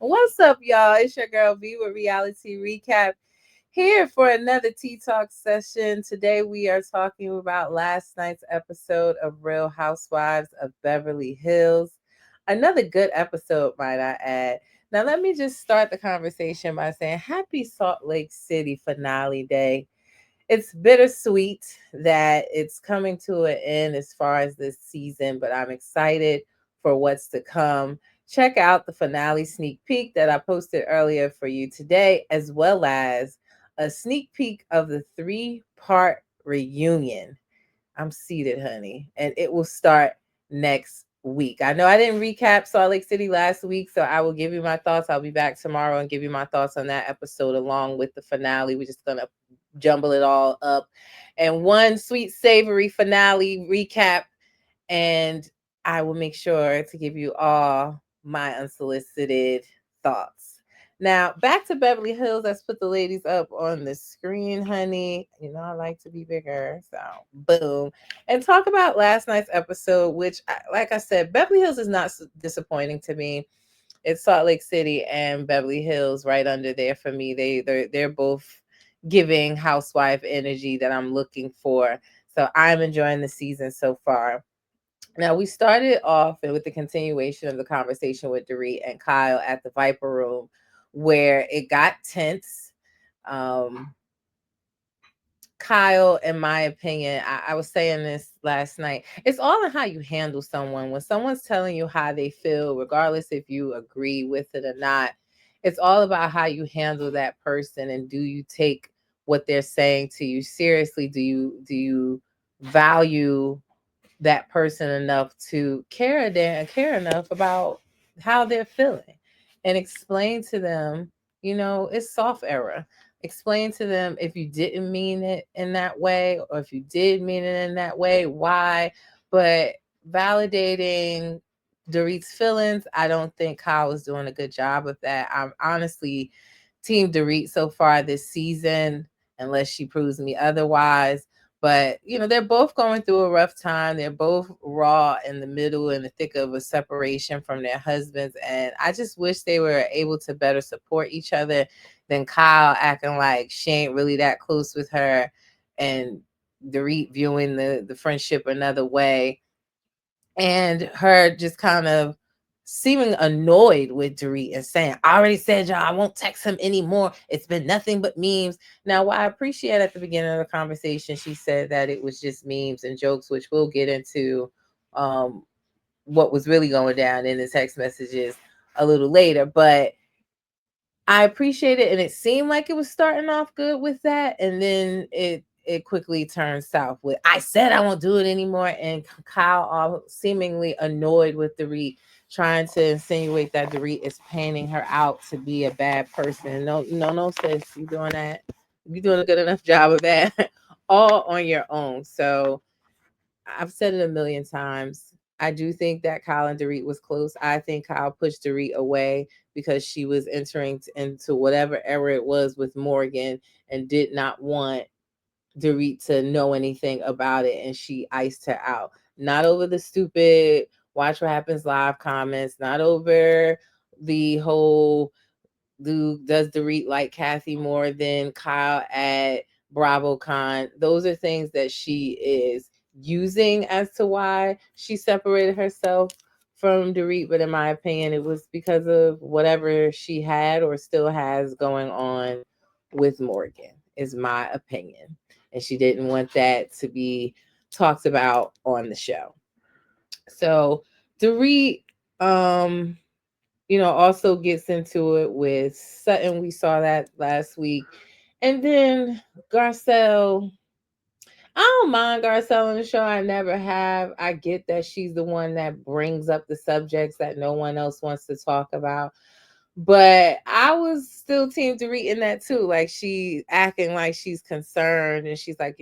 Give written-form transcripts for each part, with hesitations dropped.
What's up, y'all? It's your girl V with Reality Recap here for another Tea Talk session. Today we are talking about last night's episode of Real Housewives of Beverly Hills. Another good episode, might I add. Now, let me just start the conversation by saying happy Salt Lake City finale day. It's bittersweet that it's coming to an end as far as this season, but I'm excited for what's to come. Check out the finale sneak peek that I posted earlier for you today, as well as a sneak peek of the 3-part reunion. I'm seated, honey, and it will start next week. I know I didn't recap Salt Lake City last week, so I will give you my thoughts. I'll be back tomorrow and give you my thoughts on that episode along with the finale. We're just going to jumble it all up and one sweet savory finale recap, and I will make sure to give you all my unsolicited thoughts. Now, back to Beverly Hills. Let's put the ladies up on the screen, honey. You know, I like to be bigger. So, boom. And talk about last night's episode, which, like I said, Beverly Hills is not disappointing to me. It's Salt Lake City and Beverly Hills right under there for me. They're both giving housewife energy that I'm looking for. So I'm enjoying the season so far. Now, we started off with the continuation of the conversation with Dorit and Kyle at the Viper Room, where it got tense. Kyle, in my opinion, I was saying this last night. It's all in how you handle someone. When someone's telling you how they feel, regardless if you agree with it or not, it's all about how you handle that person, and do you take what they're saying to you seriously? Do you value that person enough to care enough about how they're feeling, and explain to them, it's soft error. Explain to them if you didn't mean it in that way, or if you did mean it in that way, why. But validating Dorit's feelings, I don't think Kyle was doing a good job of that. I'm honestly team Dorit so far this season, unless she proves me otherwise. But, they're both going through a rough time. They're both raw in the middle, in the thick of a separation from their husbands. And I just wish they were able to better support each other than Kyle acting like she ain't really that close with her, and Dorit viewing the friendship another way, and her just kind of seeming annoyed with Dorit and saying, I already said, y'all, I won't text him anymore. It's been nothing but memes. Now, what I appreciate at the beginning of the conversation, she said that it was just memes and jokes, which we'll get into what was really going down in the text messages a little later. But I appreciate it, and it seemed like it was starting off good with that, and then it quickly turned south with I said I won't do it anymore, and Kyle all seemingly annoyed with Dorit, trying to insinuate that Dorit is painting her out to be a bad person. No, no, no, sis, you doing that? You doing a good enough job of that, all on your own. So I've said it a million times. I do think that Kyle and Dorit was close. I think Kyle pushed Dorit away because she was entering into whatever era it was with Morgan, and did not want Dorit to know anything about it, and she iced her out. Not over the stupid Watch What Happens Live comments, not over the whole does Dorit like Kathy more than Kyle at BravoCon. Those are things that she is using as to why she separated herself from Dorit. But in my opinion, it was because of whatever she had or still has going on with Morgan, is my opinion. And she didn't want that to be talked about on the show. So Dorit, also gets into it with Sutton. We saw that last week. And then Garcelle. I don't mind Garcelle on the show. I never have. I get that she's the one that brings up the subjects that no one else wants to talk about. But I was still team Dorit in that too. Like, she acting like she's concerned, and she's like,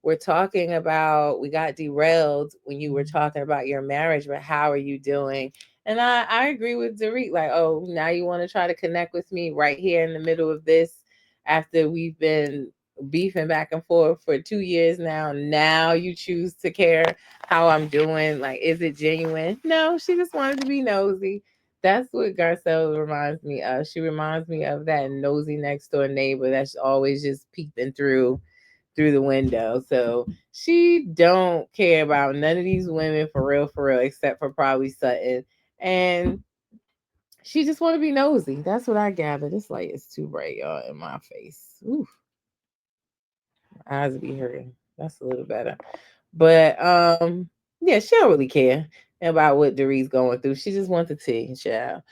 we're talking about, we got derailed when you were talking about your marriage, but how are you doing? And I agree with Dorit. Like, oh, now you want to try to connect with me right here in the middle of this, after we've been beefing back and forth for 2 years now. Now you choose to care how I'm doing. Like, is it genuine? No, she just wanted to be nosy. That's what Garcelle reminds me of. She reminds me of that nosy next door neighbor that's always just peeping through the window. So she don't care about none of these women for real, except for probably Sutton. And she just want to be nosy. That's what I gather. This light is too bright, y'all, in my face. Ooh, my eyes be hurting. That's a little better. But yeah, she don't really care about what Doree's going through. She just wants the tea, child.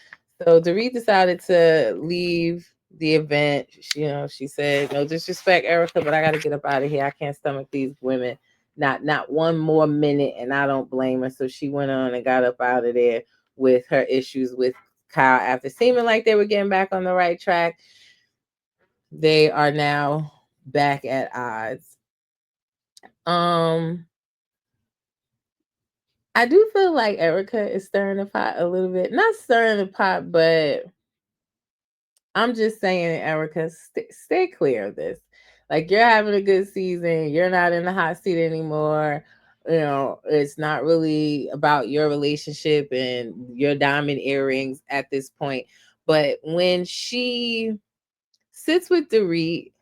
So Doree decided to leave the event. She said, "No disrespect, Erica, but I got to get up out of here. I can't stomach these women. Not one more minute." And I don't blame her. So she went on and got up out of there with her issues with Kyle. After seeming like they were getting back on the right track, they are now back at odds. Um, I do feel like Erica is stirring the pot a little bit. Not stirring the pot, but I'm just saying, Erica, stay clear of this. Like, you're having a good season. You're not in the hot seat anymore. It's not really about your relationship and your diamond earrings at this point. But when she sits with Dorit,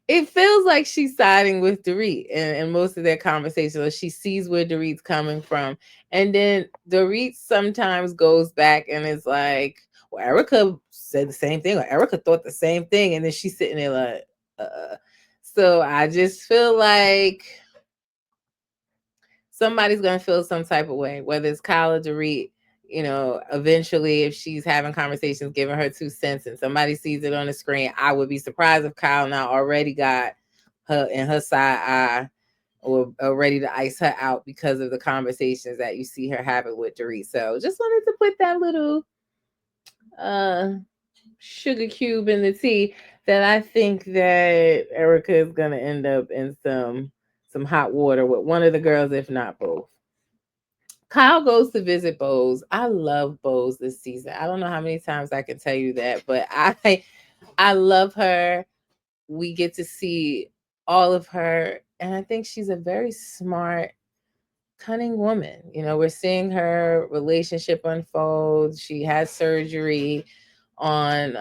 it feels like she's siding with Dorit in most of their conversations. Or she sees where Dorit's coming from. And then Dorit sometimes goes back and is like, well, Erica said the same thing, or Erica thought the same thing. And then she's sitting there like, So I just feel like somebody's gonna feel some type of way, whether it's Kyle or Dorit. Eventually, if she's having conversations, giving her 2 cents, and somebody sees it on the screen, I would be surprised if Kyle now already got her in her side eye or ready to ice her out because of the conversations that you see her having with Dorit. So just wanted to put that little uh sugar cube in the tea that I think that Erica is gonna end up in some hot water with one of the girls, if not both. Kyle goes to visit Bose. I love Bose this season. I don't know how many times I can tell you that, but I love her. We get to see all of her, and I think she's a very smart, cunning woman. We're seeing her relationship unfold. She had surgery on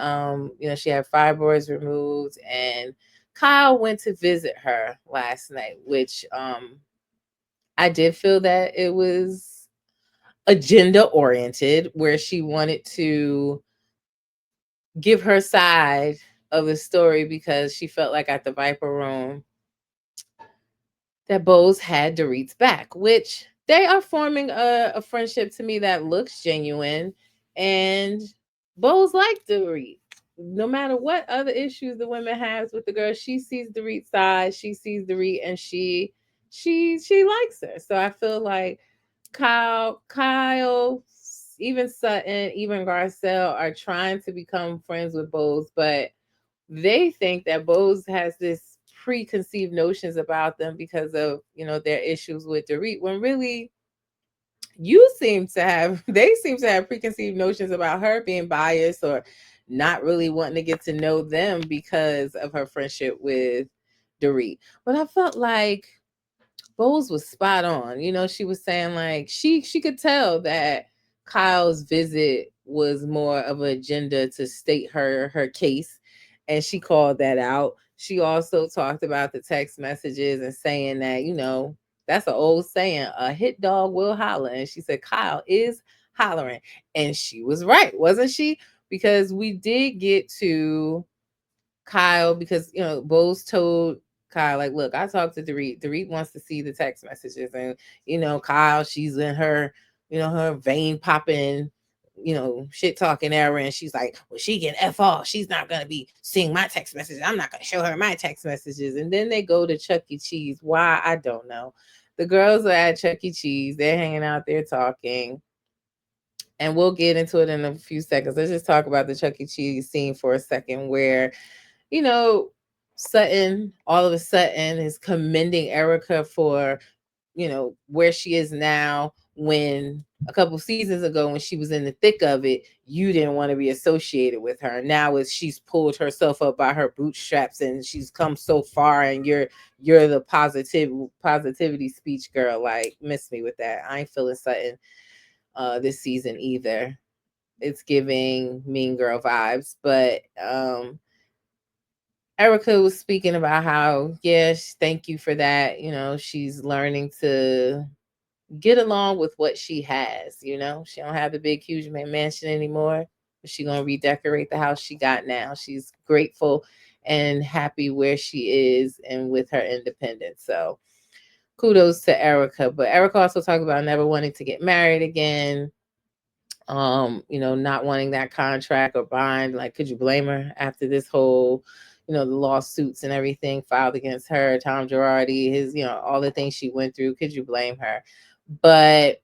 she had fibroids removed, and Kyle went to visit her last night, which I did feel that it was agenda oriented, where she wanted to give her side of the story because she felt like at the Viper Room that Bose had Dorit's back, which they are forming a friendship to me that looks genuine. And Bose liked Dorit. No matter what other issues the women has with the girl, she sees Dorit's side, she sees Dorit, and she likes her. So I feel like Kyle, even Sutton, even Garcelle are trying to become friends with Bose, but they think that Bose has this preconceived notions about them because of their issues with Dorit, when really they seem to have preconceived notions about her being biased or not really wanting to get to know them because of her friendship with Dorit. But I felt like Bose was spot on. She was saying like she could tell that Kyle's visit was more of an agenda to state her case, and she called that out. She also talked about the text messages and saying that, that's an old saying, a hit dog will holler. And she said Kyle is hollering. And she was right, wasn't she? Because we did get to Kyle, because Bose told Kyle, like, look, I talked to Dorit. Dorit wants to see the text messages, and Kyle, she's in her, her vein popping, shit talking era, and she's like, well, she can f off. She's not gonna be seeing my text messages. I'm not gonna show her my text messages. And then they go to Chuck E. Cheese. Why? I don't know. The girls are at Chuck E. Cheese. They're hanging out there talking. And we'll get into it in a few seconds. Let's just talk about the Chuck E. Cheese scene for a second, where you know, Sutton all of a sudden is commending Erica for, where she is now, when a couple seasons ago, when she was in the thick of it, you didn't want to be associated with her. Now as she's pulled herself up by her bootstraps and she's come so far, and you're the positivity speech girl. Like, miss me with that. I ain't feeling Sutton this season either. it's giving Mean Girl vibes. But Erica was speaking about how, yes, thank you for that. She's learning to get along with what she has. She don't have the big, huge mansion anymore, but she gonna redecorate the house she got now. She's grateful and happy where she is and with her independence. So kudos to Erica. But Erica also talked about never wanting to get married again. Not wanting that contract or bind. Like, could you blame her after this whole, the lawsuits and everything filed against her, Tom Girardi, his, all the things she went through? Could you blame her? But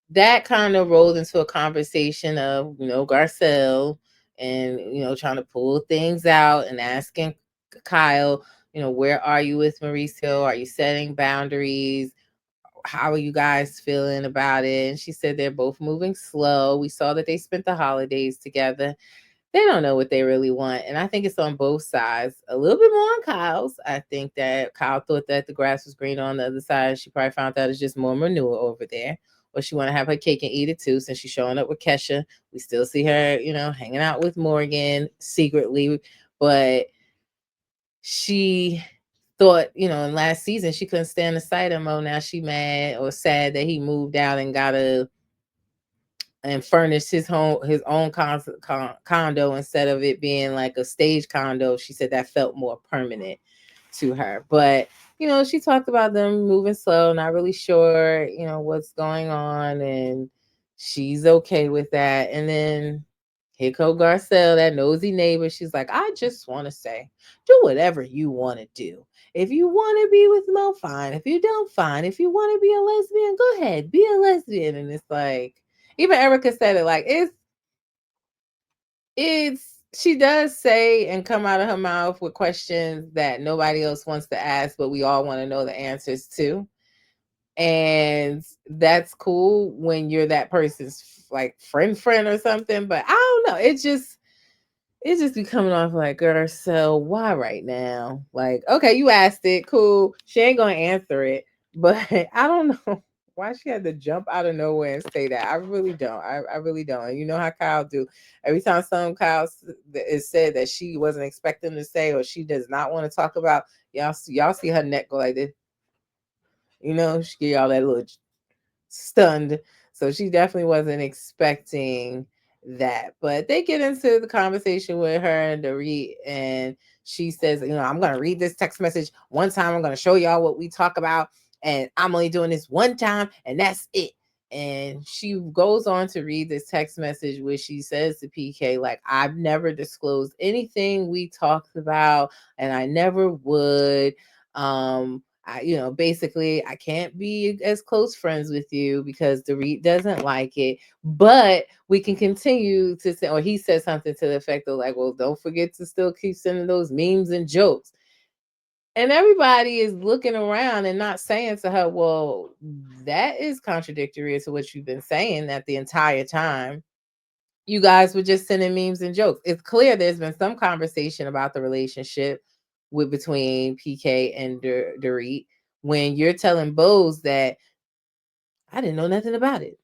that kind of rolled into a conversation of, Garcelle and, trying to pull things out and asking Kyle, where are you with Mauricio? Are you setting boundaries? How are you guys feeling about it? And she said they're both moving slow. We saw that they spent the holidays together. They don't know what they really want. And I think it's on both sides. A little bit more on Kyle's. I think that Kyle thought that the grass was greener on the other side. She probably found out it's just more manure over there. Or she want to have her cake and eat it too, since she's showing up with Kesha. We still see her, hanging out with Morgan secretly. But she thought, in last season she couldn't stand the sight of Mo. Now she mad or sad that he moved out and got a and furnished his own condo instead of it being like a stage condo. She said that felt more permanent to her. But she talked about them moving slow, not really sure, what's going on, and she's okay with that. And then here go Garcelle, that nosy neighbor. She's like, I just want to say, do whatever you want to do. If you want to be with Mo, fine. If you don't, fine. If you want to be a lesbian, go ahead, be a lesbian. And it's like, even Erica said it, like, it's she does say and come out of her mouth with questions that nobody else wants to ask, but we all want to know the answers to. And that's cool when you're that person's like friend or something. But I don't know. It just be coming off like, girl, so why right now? Like, okay, you asked it, cool. She ain't gonna answer it, but I don't know why she had to jump out of nowhere and say that. I really don't. I really don't. And you know how Kyle do. Every time is said that she wasn't expecting to say or she does not want to talk about, y'all see her neck go like this. She give y'all that little stunned. So she definitely wasn't expecting that. But they get into the conversation with her and Dorit, and she says, I'm going to read this text message one time. I'm going to show y'all what we talk about. And I'm only doing this one time, and that's it. And she goes on to read this text message where she says to PK, like, I've never disclosed anything we talked about, and I never would. Basically, I can't be as close friends with you because Dorit doesn't like it, but we can continue to say, or he said something to the effect of like, well, don't forget to still keep sending those memes and jokes. And everybody is looking around and not saying to her, well, that is contradictory to what you've been saying that the entire time. You guys were just sending memes and jokes. It's clear there's been some conversation about the relationship between PK and Dorit when you're telling Bose that I didn't know nothing about it.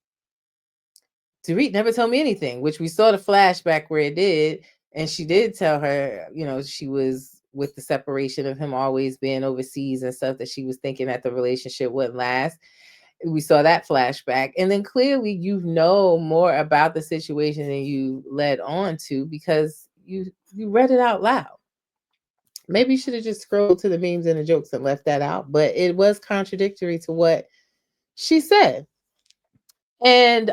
Dorit never told me anything, which we saw the flashback where it did. And she did tell her, she was with the separation of him always being overseas and stuff, that she was thinking that the relationship wouldn't last. We saw that flashback. And then clearly you know more about the situation than you led on to because you read it out loud. Maybe you should have just scrolled to the memes and the jokes and left that out, but it was contradictory to what she said. And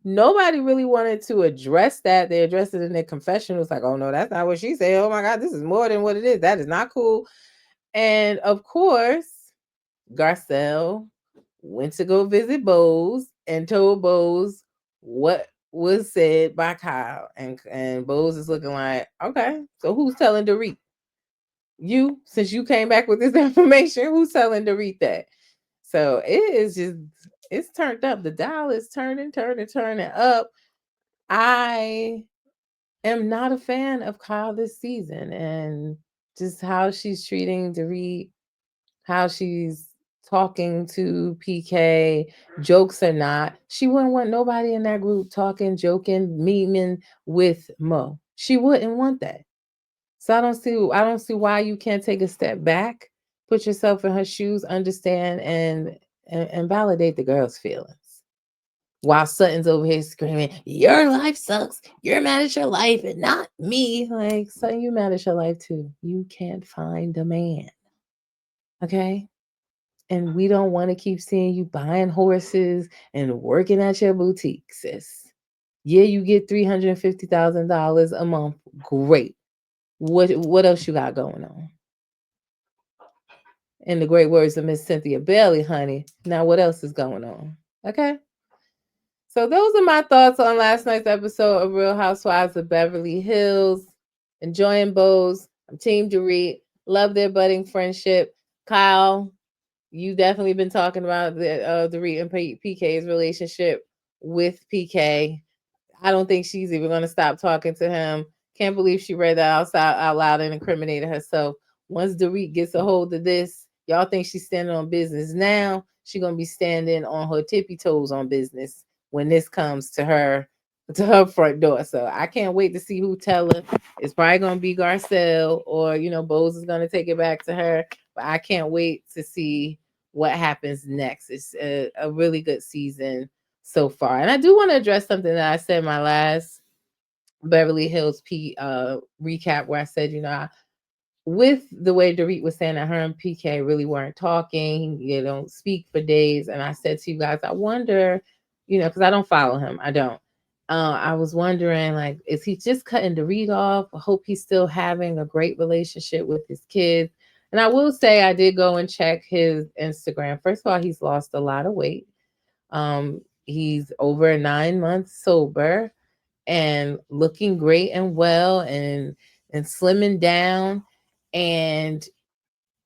nobody really wanted to address that. They addressed it in their confession. It was like, oh no, that's not what she said. Oh my God, this is more than what it is. That is not cool. And of course, Garcelle went to go visit Bose and told Bose what was said by Kyle. And Bose is looking like, okay, so who's telling Dorit? You, since you came back with this information, who's telling Dorit that? So it is just, it's turned up. The dial is turning up. I am not a fan of Kyle this season and just how she's treating Dorit, how she's talking to PK, jokes or not. She wouldn't want nobody in that group talking, joking, memeing with Mo. She wouldn't want that. So I don't see why you can't take a step back, put yourself in her shoes, understand and validate the girl's feelings. While Sutton's over here screaming, "Your life sucks. You're mad at your life and not me." Like, Sutton, you mad at your life too. You can't find a man. Okay? And we don't want to keep seeing you buying horses and working at your boutique, sis. Yeah, you get $350,000 a month. Great. What else you got going on? In the great words of Miss Cynthia Bailey, honey. Now what else is going on? Okay. So those are my thoughts on last night's episode of Real Housewives of Beverly Hills. Enjoying Bose. I'm Team Dorit. Love their budding friendship. Kyle, you definitely been talking about the Dorit and PK's relationship with PK. I don't think she's even going to stop talking to him. Can't believe she read that out loud and incriminated herself. Once Dorit gets a hold of this, y'all think she's standing on business now. She's going to be standing on her tippy toes on business when this comes to her front door. So I can't wait to see who tell her. It's probably going to be Garcelle, or Bose is going to take it back to her. But I can't wait to see what happens next. It's a really good season so far. And I do want to address something that I said in my last Beverly Hills recap, where I said, with the way Dorit was saying that her and PK really weren't talking, don't speak for days. And I said to you guys, I wonder, because I don't follow him. I don't. I was wondering, like, is he just cutting Dorit off? I hope he's still having a great relationship with his kids. And I will say, I did go and check his Instagram. First of all, he's lost a lot of weight. He's over 9 months sober and looking great and well and slimming down and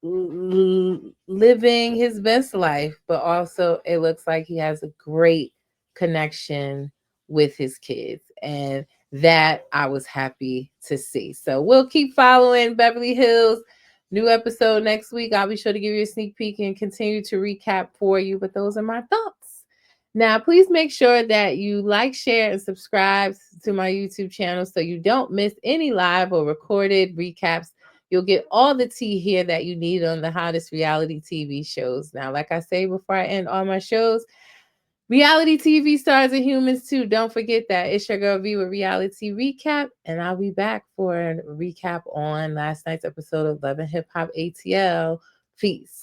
living his best life, but also it looks like he has a great connection with his kids, and that I was happy to see. So we'll keep following Beverly Hills. New episode next week. I'll be sure to give you a sneak peek and continue to recap for you, but those are my thoughts. Now, please make sure that you like, share, and subscribe to my YouTube channel so you don't miss any live or recorded recaps. You'll get all the tea here that you need on the hottest reality TV shows. Now, like I say before I end all my shows, reality TV stars are humans too. Don't forget that. It's your girl V with Reality Recap, and I'll be back for a recap on last night's episode of Love and Hip Hop ATL. Peace.